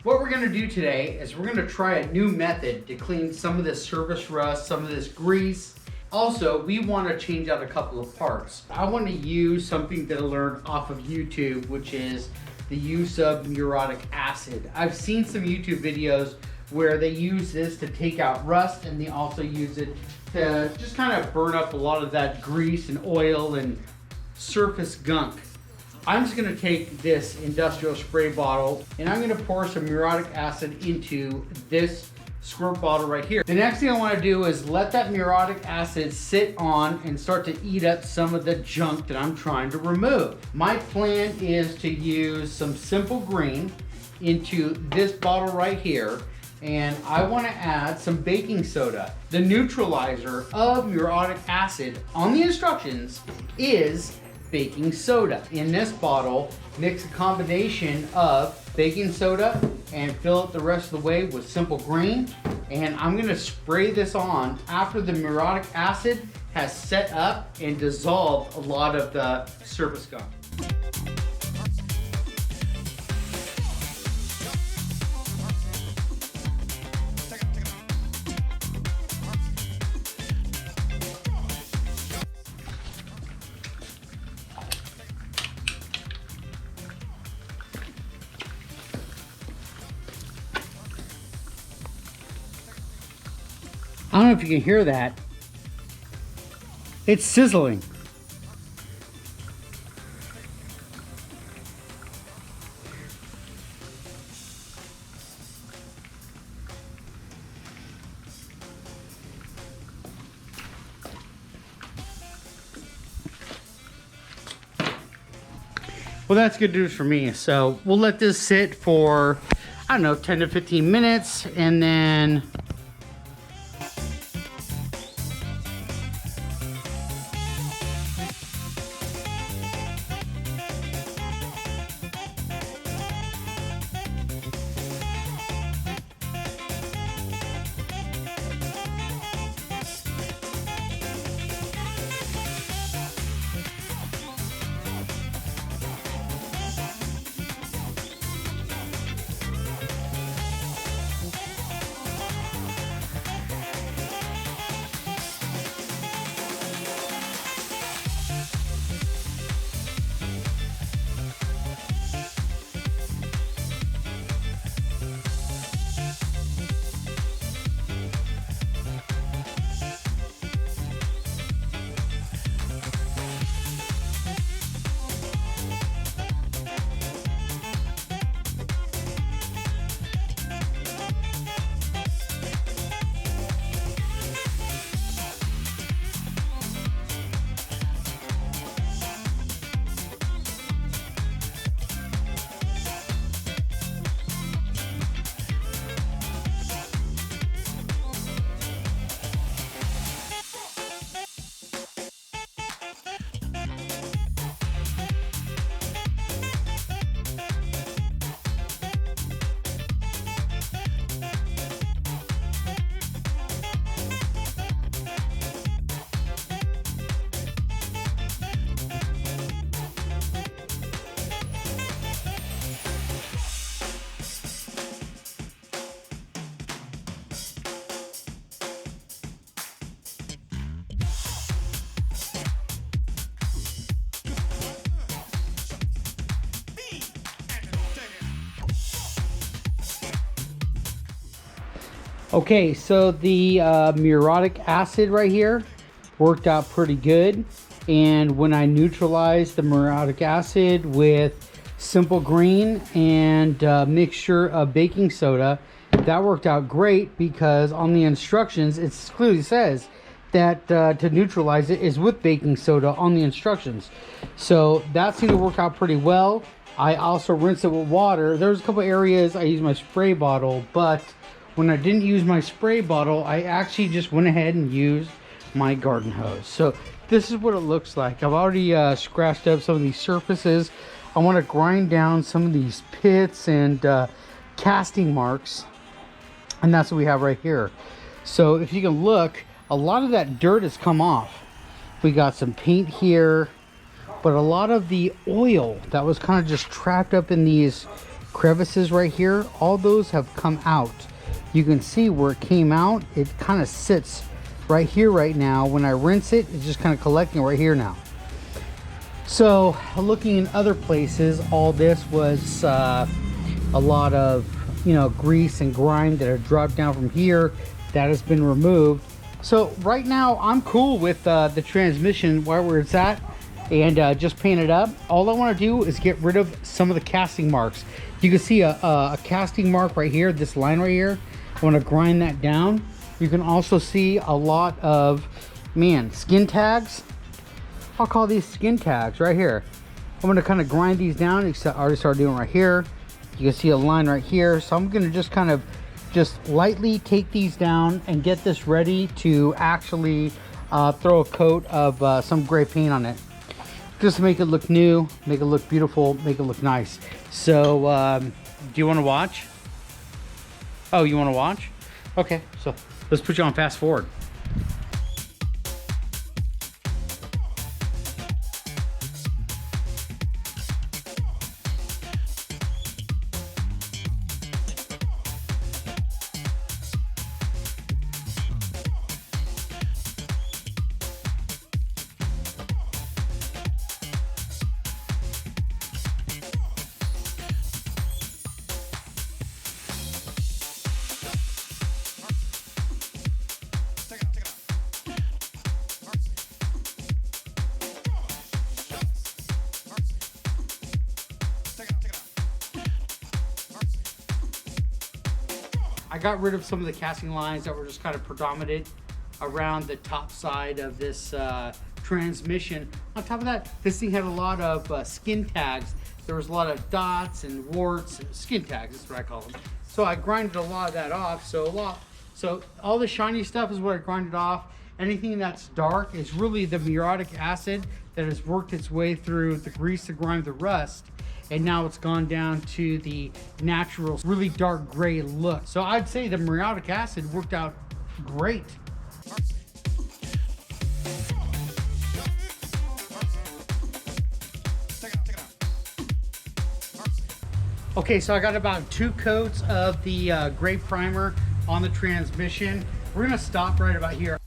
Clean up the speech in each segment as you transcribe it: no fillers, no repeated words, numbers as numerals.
What we're gonna do today is we're gonna try a new method to clean some of this surface rust, some of this grease. Also, we wanna change out a couple of parts. I wanna use something that I learned off of YouTube, which is the use of muriatic acid. I've seen some YouTube videos where they use this to take out rust, and they also use it to just kind of burn up a lot of that grease and oil and surface gunk. I'm just gonna take this industrial spray bottle and I'm gonna pour some muriatic acid into this squirt bottle right here. The next thing I wanna do is let that muriatic acid sit on and start to eat up some of the junk that I'm trying to remove. My plan is to use some simple green into this bottle right here, and I wanna add some baking soda. The neutralizer of muriatic acid on the instructions is baking soda. In this bottle, mix a combination of baking soda and fill it the rest of the way with simple green. And I'm gonna spray this on after the muriatic acid has set up and dissolved a lot of the surface gunk. I don't know if you can hear that. It's sizzling. Well, that's good news for me. So we'll let this sit for, I don't know, 10 to 15 minutes, and then okay, so the muriatic acid right here worked out pretty good. And when I neutralized the muriatic acid with simple green and a mixture of baking soda, that worked out great, because on the instructions it clearly says that to neutralize it is with baking soda on the instructions. So that seemed to work out pretty well. I also rinsed it with water. There's a couple areas I used my spray bottle, but when I didn't use my spray bottle, I actually just went ahead and used my garden hose. So this is what it looks like. I've already scratched up some of these surfaces. I want to grind down some of these pits and casting marks, and that's what we have right here. So if you can look, a lot of that dirt has come off. We got some paint here, but a lot of the oil that was kind of just trapped up in these crevices right here, all those have come out. You can see where it came out. It kind of sits right here right now. When I rinse it, it's just kind of collecting right here now. So looking in other places, all this was a lot of, you know, grease and grime that had dropped down from here. That has been removed. So right now I'm cool with the transmission where it's at, and just paint it up. All I want to do is get rid of some of the casting marks. You can see a casting mark right here, this line right here. I want to grind that down. You can also see a lot of, man, skin tags. I'll call these skin tags right here. I'm going to kind of grind these down. I already started doing right here. You can see a line right here. So I'm going to just kind of lightly take these down and get this ready to actually throw a coat of some gray paint on it. Just to make it look new, make it look beautiful, make it look nice. So do you want to watch? Oh, you want to watch? Okay, so let's put you on fast forward. I got rid of some of the casting lines that were just kind of predominant around the top side of this transmission. On top of that, this thing had a lot of skin tags. There was a lot of dots and warts, skin tags, that's what I call them. So I grinded a lot of that off. So all the shiny stuff is what I grinded off. Anything that's dark is really the muriatic acid that has worked its way through the grease, the grime, the rust, and now it's gone down to the natural, really dark gray look. So I'd say the muriatic acid worked out great. Okay, so I got about 2 coats of the gray primer on the transmission. We're gonna stop right about here.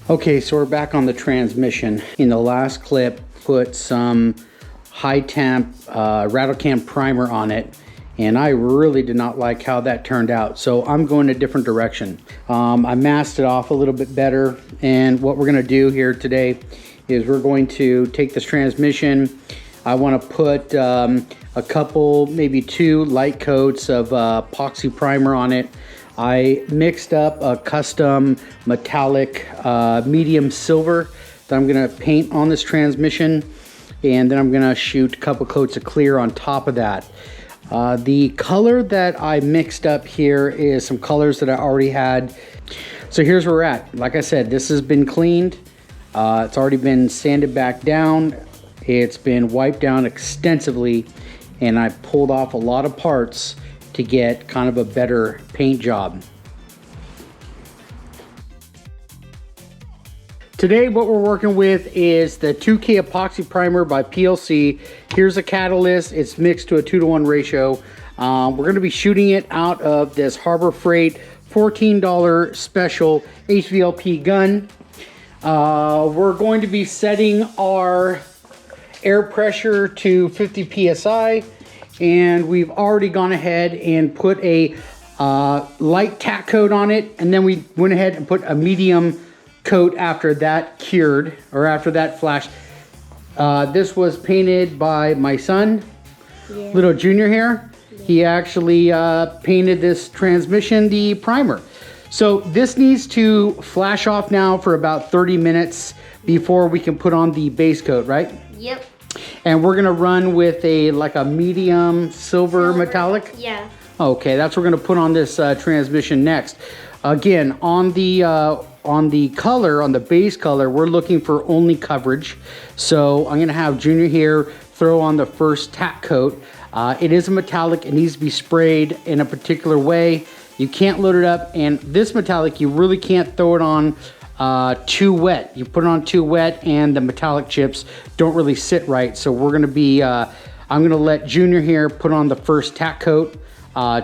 Okay, so we're back on the transmission. In the last clip, put some high temp rattle can primer on it, and I really did not like how that turned out. So I'm going a different direction. I masked it off a little bit better, and what we're gonna do here today is we're going to take this transmission. I want to put a couple, maybe 2 light coats of epoxy primer on it. I mixed up a custom metallic medium silver that I'm gonna paint on this transmission, and then I'm gonna shoot a couple coats of clear on top of that. The color that I mixed up here is some colors that I already had. So here's where we're at. Like I said, this has been cleaned. It's already been sanded back down. It's been wiped down extensively, and I pulled off a lot of parts to get kind of a better paint job. Today what we're working with is the 2K epoxy primer by PLC. Here's a catalyst. It's mixed to a 2-to-1 ratio. We're going to be shooting it out of this Harbor Freight $14 special HVLP gun. We're going to be setting our air pressure to 50 psi, and we've already gone ahead and put a light tack coat on it, and then we went ahead and put a medium coat after that cured, or after that flashed. This was painted by my son, little junior here. He actually painted this transmission the primer. So this needs to flash off now for about 30 minutes before we can put on the base coat, right? Yep. And we're gonna run with a medium silver metallic? Yeah. Okay, that's what we're gonna put on this transmission next. Again, on the color, on the base color, we're looking for only coverage. So I'm gonna have Junior here throw on the first tack coat. It is a metallic, it needs to be sprayed in a particular way. You can't load it up, and this metallic, you really can't throw it on too wet. You put it on too wet and the metallic chips don't really sit right. So we're gonna be I'm gonna let Junior here put on the first tack coat,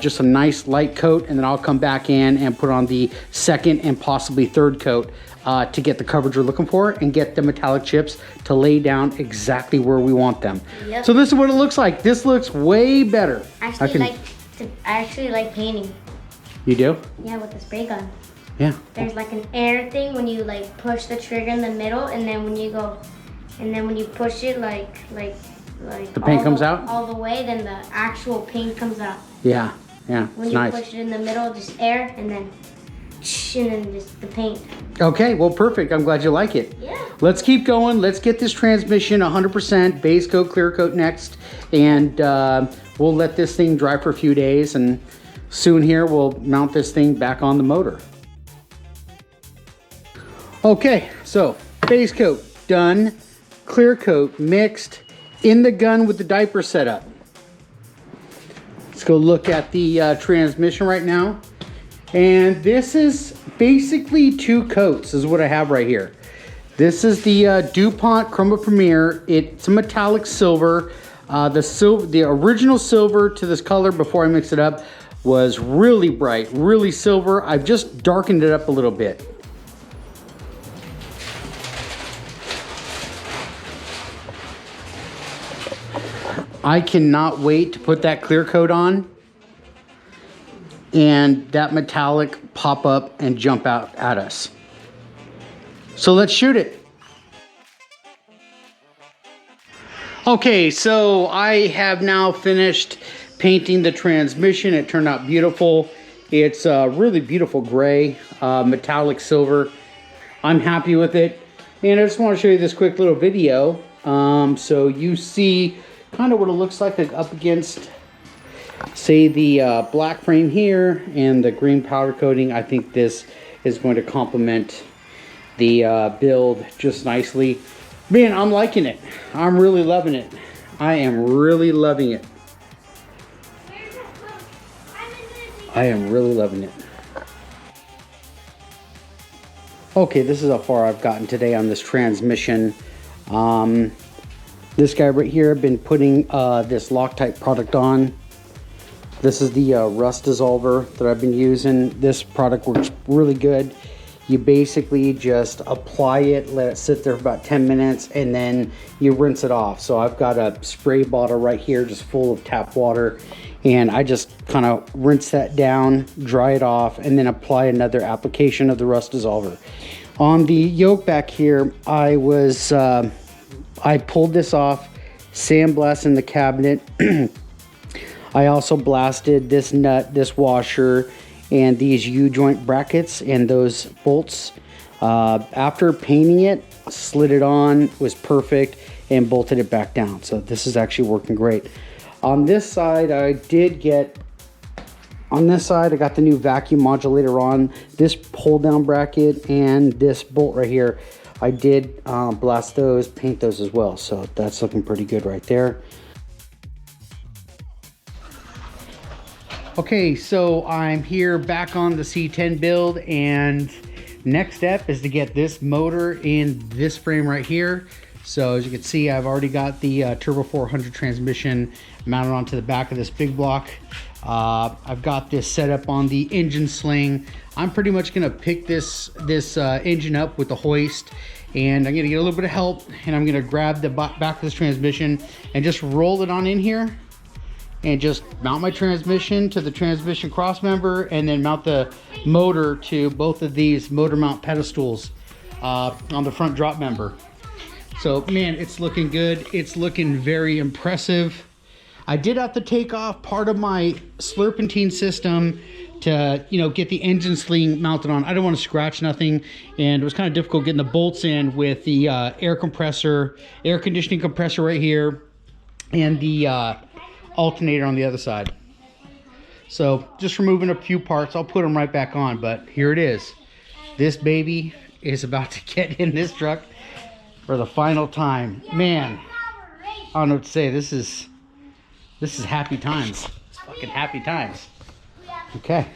just a nice light coat, and then I'll come back in and put on the second and possibly third coat to get the coverage we're looking for and get the metallic chips to lay down exactly where we want them. Yep. So this is what it looks like. This looks way better. I actually like painting. You do? Yeah, with the spray gun. Yeah. There's like an air thing when you like push the trigger in the middle, and then when you go, and then when you push it like the paint comes out all the way, then the actual paint comes out. Yeah, yeah. When you push it in the middle, just air, and then just the paint. Okay, well, perfect. I'm glad you like it. Yeah. Let's keep going. Let's get this transmission 100% base coat, clear coat next, and we'll let this thing dry for a few days, and soon here we'll mount this thing back on the motor. Okay, so base coat done, clear coat mixed, in the gun with the diaper setup. Let's go look at the transmission right now. And this is basically 2 coats is what I have right here. This is the DuPont Chroma Premier. It's a metallic silver. The original silver to this color before I mixed it up was really bright, really silver. I've just darkened it up a little bit. I cannot wait to put that clear coat on and that metallic pop up and jump out at us. So let's shoot it. Okay, so I have now finished painting the transmission. It turned out beautiful. It's a really beautiful gray, metallic silver. I'm happy with it. And I just want to show you this quick little video. So you see kind of what it looks like up against, say, the black frame here and the green powder coating. I think this is going to complement the build just nicely. Man, I'm liking it. I'm really loving it. I am really loving it. I am really loving it. Okay, this is how far I've gotten today on this transmission. This guy right here, I've been putting this Loctite product on. This is the rust dissolver that I've been using. This product works really good. You basically just apply it, let it sit there for about 10 minutes, and then you rinse it off. So I've got a spray bottle right here just full of tap water, and I just kind of rinse that down, dry it off, and then apply another application of the rust dissolver. On the yoke back here, I pulled this off, sandblasting the cabinet. I also blasted this nut, this washer, and these U-joint brackets and those bolts. After painting it, slid it on, was perfect, and bolted it back down. So this is actually working great. On this side, I got the new vacuum modulator on. This pull down bracket and this bolt right here, I did blast those, paint those as well. So that's looking pretty good right there. Okay, so I'm here back on the C10 build, and next step is to get this motor in this frame right here. So as you can see, I've already got the Turbo 400 transmission mounted onto the back of this big block. I've got this set up on the engine sling. I'm pretty much gonna pick this engine up with the hoist, and I'm gonna get a little bit of help, and I'm gonna grab the back of this transmission and just roll it on in here, and just mount my transmission to the transmission cross member, and then mount the motor to both of these motor mount pedestals on the front drop member. So man, it's looking good. It's looking very impressive. I did have to take off part of my serpentine system to, get the engine sling mounted on. I don't want to scratch nothing, and it was kind of difficult getting the bolts in with the air conditioning compressor right here, and the alternator on the other side. So just removing a few parts. I'll put them right back on, but here it is. This baby is about to get in this truck for the final time. Man, I don't know what to say. This is happy times. It's fucking happy times. Okay.